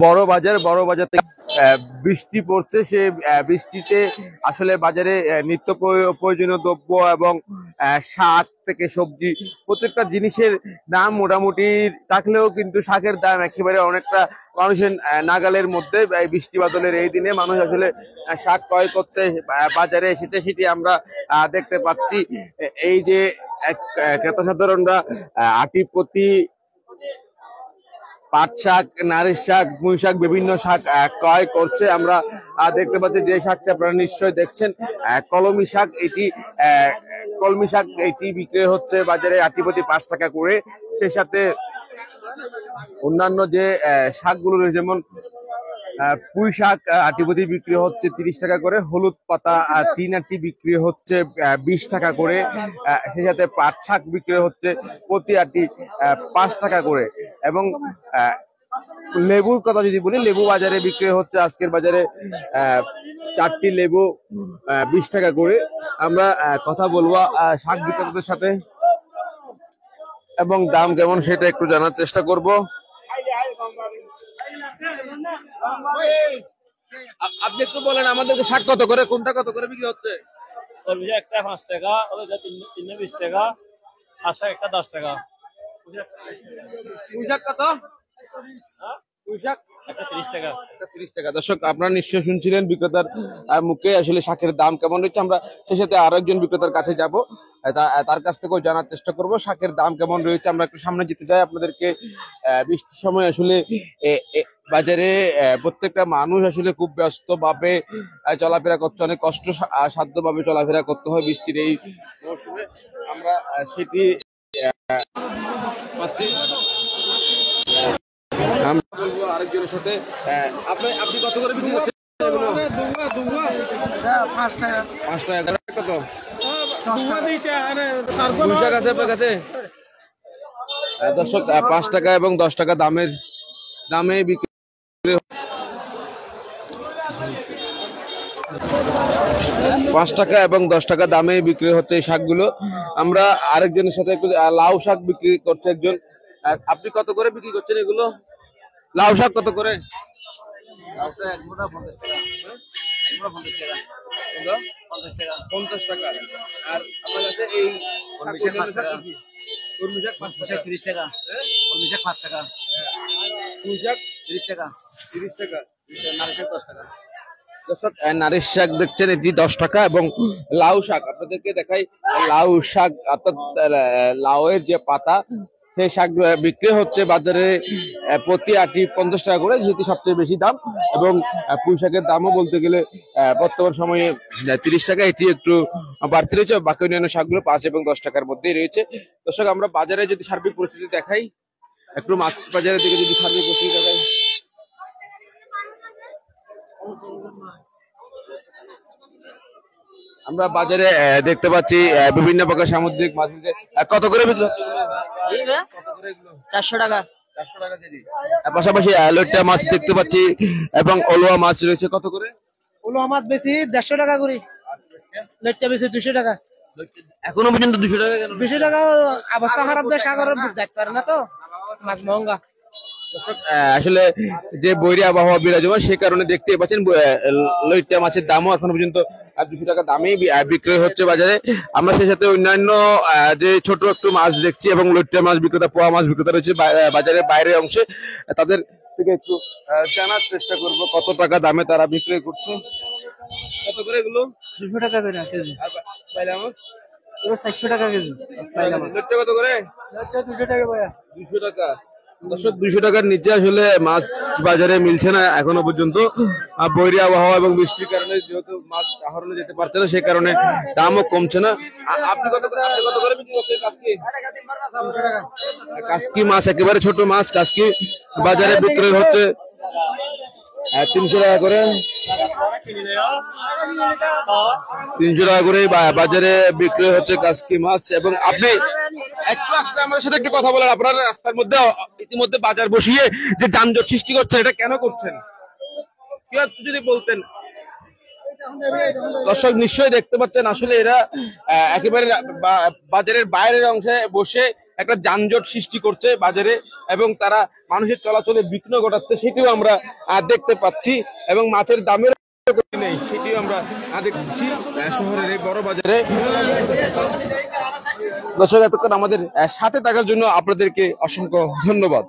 বড় বাজার থেকে বৃষ্টি পড়ছে, সে বৃষ্টিতে আসলে বাজারে নিত্য প্রয়োজনীয় দ্রব্য এবং শাক থেকে সবজি প্রত্যেকটা জিনিসের দাম মোটামুটি থাকলেও কিন্তু শাকের দাম একেবারে অনেকটা মানুষের নাগালের মধ্যে। বৃষ্টি বাদলের এই দিনে মানুষ আসলে শাক ক্রয় করতে বাজারে এসেছে, সেটি আমরা দেখতে পাচ্ছি। এই যে ক্রেতা সাধারণরা আটি প্রতি পাট শাক, নারিশ শাক, পুঁই শাক, বিভিন্ন শাক ক্রয় করছে। আমরা দেখতে পাচ্ছি যে শাকটা আপনারা নিশ্চয়ই দেখছেন, কলমি শাক। কলমি শাক এটি বিক্রি হচ্ছে বাজারে আটি প্রতি 5 টাকা করে। সে সাথে অন্যান্য যে শাকগুলো রয়েছে, যেমন পুঁই শাক আটি প্রতি বিক্রি হচ্ছে 30 টাকা করে, হলুদ পাতা 3 আটি বিক্রি হচ্ছে 20 টাকা করে। সেই সাথে পাট শাক বিক্রি হচ্ছে প্রতি আটি 5 টাকা করে। এবং লেবুর কথা যদি বলি, লেবু বাজারে বিক্রি হচ্ছে আজকের বাজারে 4টি লেবু 20 টাকা করে। আমরা কথা বলবো শাক বিক্রেতাদের সাথে এবং দাম কেমন সেটা একটু জানার চেষ্টা করব। আপনি একটু বলেন আমাদেরকে, শাক কত করে, কোনটা কত করে বিক্রি হচ্ছে? একটা 5 টাকা, 20 টাকা, আর শাক একটা 10 টাকা। পুঁই শাক কত? পুঁই শাক একটা 30 টাকা। 30 টাকা। দর্শক, আপনারা নিশ্চয় শুনছিলেন বিক্রেতার মুখে আসলে শাকের দাম কেমন রয়েছে। আমরা সেই সাথে আরো একজন বিক্রেতার কাছে যাব, তার কাছ থেকেও জানার চেষ্টা করব শাকের দাম কেমন রয়েছে। আমরা একটু সামনে যেতে চাই আপনাদেরকে। বৃষ্টির সময় আসলে বাজারে প্রত্যেকটা মানুষ আসলে খুব ব্যস্ত ভাবে চলাফেরা করছে, অনেক কষ্ট সাধ্য ভাবে চলাফেরা করতে হয় বৃষ্টির এই মৌসুমে। আমরা সেটি পাচ্ছি। আরেকজনের সাথে, আপনি কত করে বিক্রি করছেন? 5 টাকা। 5 টাকা কত? পুঁই শাক আছে আপনার কাছে? দর্শক, 5 টাকা এবং 10 টাকা দামে বিক্রি। 5 টাকা এবং 10 টাকা দামে বিক্রি হচ্ছে এই শাকগুলো। আমরা আরেকজনের সাথে একটু, লাউ শাক বিক্রি করছে একজন। আপনি কত করে বিক্রি করছেন এগুলো? লাউ শাক কত করে? 50 টাকা। আর আপনার কাছে এই কলমি শাক 5 টাকা। 30 টাকা। কলমি শাক 5 টাকা। পুঁই শাক 30 টাকা। 30 টাকা। নারিশ শাক 10 টাকা। দর্শক, নারিশ শাক দেখছেন, এটি 10 টাকা। এবং লাউ শাক আপনাদেরকে দেখাই। লাউ শাক অর্থাৎ লাউয়ের যে পাতা, সেই শাক বিক্রি হচ্ছে বাজারে প্রতি আটি 50 টাকা করে, যেটি সবচেয়ে বেশি দাম। এবং পুঁই শাকের দামও বলতে গেলে বর্তমান সময়ে 30 টাকা, এটি একটু বাড়তি রয়েছে। বাকি অন্যান্য শাকগুলো 5 এবং 10 টাকার মধ্যেই রয়েছে। দর্শক, আমরা বাজারে যদি সার্বিক পরিস্থিতি দেখাই, একটু মাছ বাজারের দিকে যদি সার্বিক পরিস্থিতি দেখাই, আমরা বাজারে দেখতে পাচ্ছি বিভিন্ন প্রকার সামুদ্রিক মাছ। কত করে বিক্রি হচ্ছে? 400 টাকা। 400 টাকা কেজি। পাশাপাশি লইট্টা মাছ দেখতে পাচ্ছি এবং অলুয়া মাছ রয়েছে। কত করে? ওলো আমার বেশি 150 টাকা করে, লইট্টা বেশি 200 টাকা। এখনো পর্যন্ত 200 টাকা কেন? 200 টাকা অবস্থা খারাপ, দেয় সাগরের বুক দেখতে পারে না তো, মাছ মহঙ্গা। আসলে যে বৈরী আবহাওয়া বিরাজমান, সে কারণে দেখতে পাচ্ছেন লইট্টা মাছের দামও এখনো পর্যন্ত 200 টাকা দামেই বিক্রি হচ্ছে বাজারে। আমরা সেই সাথে অন্যান্য যে ছোট একটু মাছ দেখছি এবং লইট্টা মাছ বিক্রেতা, পোয়া মাছ বিক্রেতা রয়েছে বাজারের বাইরের অংশে, তাদের থেকে একটু জানার চেষ্টা করব কত টাকা দামে তারা বিক্রি করছে। কত করে এগুলো? 200 টাকা করে কেজি। আর পাইলা মাছ? 400 টাকা কেজি। লইট্টা কত করে? লইট্টা 200 টাকা ভাইয়া। 200 টাকা। দর্শক, 200 টাকার নিচে আসলে মাছ বাজারে মিলছে না এখনো পর্যন্ত। বৈরী আবহাওয়া এবং বৃষ্টির কারণে যেহেতু মাছ আহরণে যেতে পারছে না, সেই কারণে দামও কমছে না। আপনি কত করে বিক্রি করছেন কাসকি? কাসকি মাছ, একেবারে ছোট মাছ কাসকি, বাজারে বিক্রি হচ্ছে 300 টাকা করে। 300 টাকা করে বাজারে বিক্রি হচ্ছে কাসকি মাছ। এবং আপনি একটু আসতে আমাদের সাথে একটু কথা বলেন, আপনারা রাস্তার মধ্যে ইতিমধ্যে বাজার বসিয়ে যে যানজট সৃষ্টি করছেন, এটা কেন করছেন যদি বলতেন। দর্শক নিশ্চয়ই দেখতে পাচ্ছেন, আসলে এরা একেবারে বাজারের বাইরের অংশে বসে একটা যানজট সৃষ্টি করছে বাজারে এবং তারা মানুষের চলাচলে বিঘ্ন ঘটাচ্ছে, সেটিও আমরা দেখতে পাচ্ছি এবং মাছের দামের নেই সেটিও আমরা দেখছি শহরের এই বড় বাজারে। দর্শক, এতক্ষণ আমাদের সাথে থাকার জন্য আপনাদেরকে অসংখ্য ধন্যবাদ।